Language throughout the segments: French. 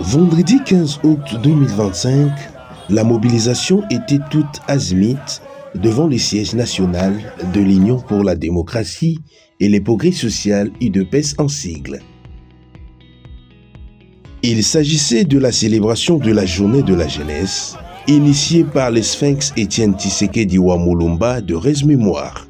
Vendredi 15 août 2025, la mobilisation était toute azimite devant le siège national de l'Union pour la démocratie et les progrès social UDPS en sigle. Il s'agissait de la célébration de la journée de la jeunesse, initiée par le Sphinx Étienne Tshisekedi Wamulumba de Res Mémoire.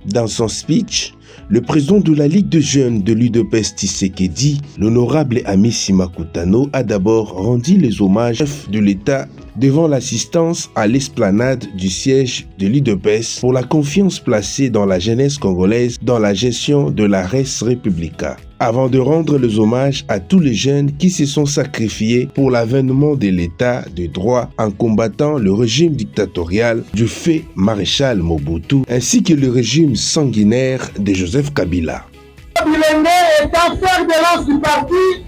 Dans son speech, le président de la Ligue de jeunes de l'UDPS Tshisekedi, l'honorable Amici Makutano, a d'abord rendu les hommages de l'État devant l'assistance à l'esplanade du siège de l'UDPS pour la confiance placée dans la jeunesse congolaise dans la gestion de la Res Republica, avant de rendre les hommages à tous les jeunes qui se sont sacrifiés pour l'avènement de l'État de droit en combattant le régime dictatorial du fait maréchal Mobutu ainsi que le régime sanguinaire de Joseph Kabila. Bilenge est en fer de lance du parti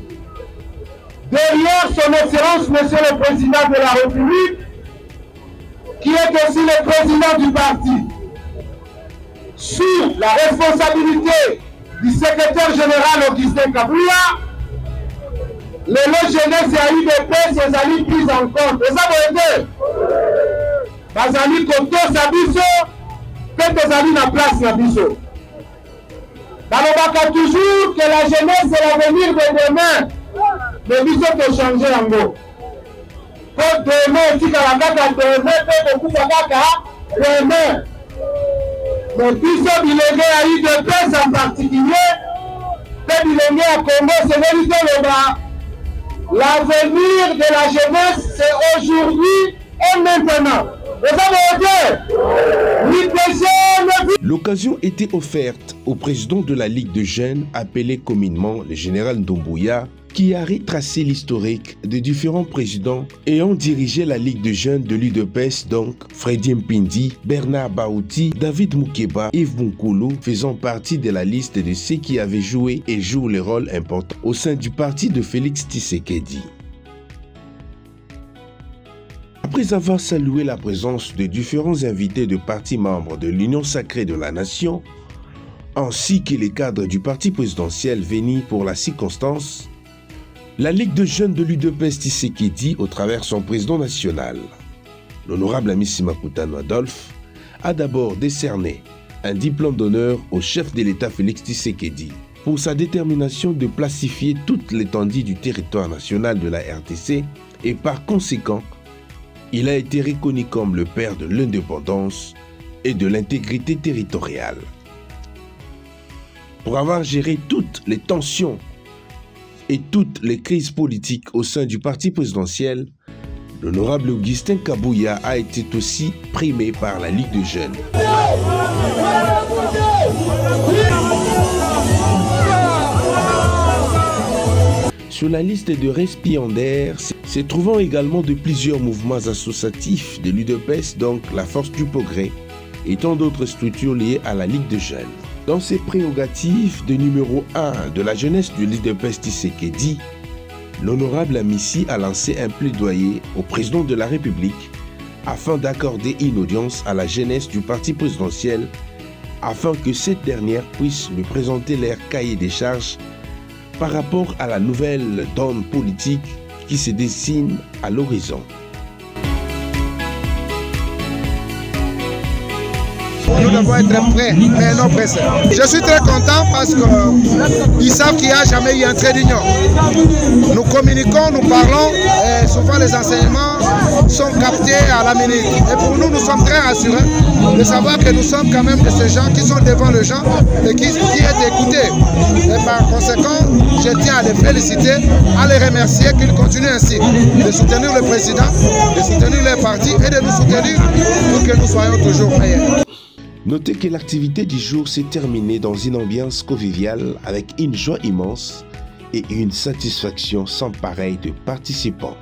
derrière son excellence Monsieur le Président de la République, qui est aussi le président du parti, sur la responsabilité du secrétaire général Augustin Kabouya, les jeunesse et UDPS ses amis pris en compte. Et ça veut dire, les amis côté Sabiso, que tes amis na place Sabiso. Balobaka toujours que la jeunesse c'est l'avenir de demain. Mais biso peut changer en gros. Quand demain, si la kaka demain, peut beaucoup kaka demain. Mais biso bilenge à UDPS en particulier, peut bilenge à Congo, c'est vérité le bas. L'avenir de la jeunesse, c'est aujourd'hui et maintenant. L'occasion était offerte au président de la Ligue de jeunes, appelé communément le général Ndombuya, qui a retracé l'historique de différents présidents ayant dirigé la Ligue de jeunes de l'UDPS, donc Freddy Mpindi, Bernard Baouti, David Moukeba, Yves Bunkulu, faisant partie de la liste de ceux qui avaient joué et jouent les rôles importants au sein du parti de Félix Tshisekedi. Après avoir salué la présence de différents invités de partis membres de l'Union sacrée de la nation, ainsi que les cadres du parti présidentiel venus pour la circonstance, la Ligue de jeunes de l'UDPS Tshisekedi, au travers son président national, l'honorable Amici Makutano Adolphe, a d'abord décerné un diplôme d'honneur au chef de l'État Félix Tshisekedi pour sa détermination de pacifier toute l'étendue du territoire national de la RDC et par conséquent, il a été reconnu comme le père de l'indépendance et de l'intégrité territoriale. Pour avoir géré toutes les tensions et toutes les crises politiques au sein du parti présidentiel, l'honorable Augustin Kabouya a été aussi primé par la Ligue de jeunes. Sur la liste de récipiendaires se trouvant également de plusieurs mouvements associatifs de l'UDPS, donc la Force du Progrès, et tant d'autres structures liées à la Ligue de jeunes. Dans ses prérogatives de numéro 1 de la jeunesse de l'UDPS Tshisekedi, l'honorable Amici a lancé un plaidoyer au président de la République afin d'accorder une audience à la jeunesse du parti présidentiel afin que cette dernière puisse lui présenter leur cahier des charges par rapport à la nouvelle donne politique qui se dessine à l'horizon. Nous devons être prêts, mais non pressés. Je suis très content parce qu'ils savent qu'il n'y a jamais eu un trait d'union. Nous communiquons, nous parlons, et souvent les enseignements sont captés à la minute. Et pour nous, nous sommes très rassurés de savoir que nous sommes quand même de ces gens qui sont devant les gens et qui est écoutés. Et par conséquent, je tiens à les féliciter, à les remercier qu'ils continuent ainsi de soutenir le président, de soutenir les partis et de nous soutenir pour que nous soyons toujours meilleurs. Notez que l'activité du jour s'est terminée dans une ambiance conviviale avec une joie immense et une satisfaction sans pareille de participants.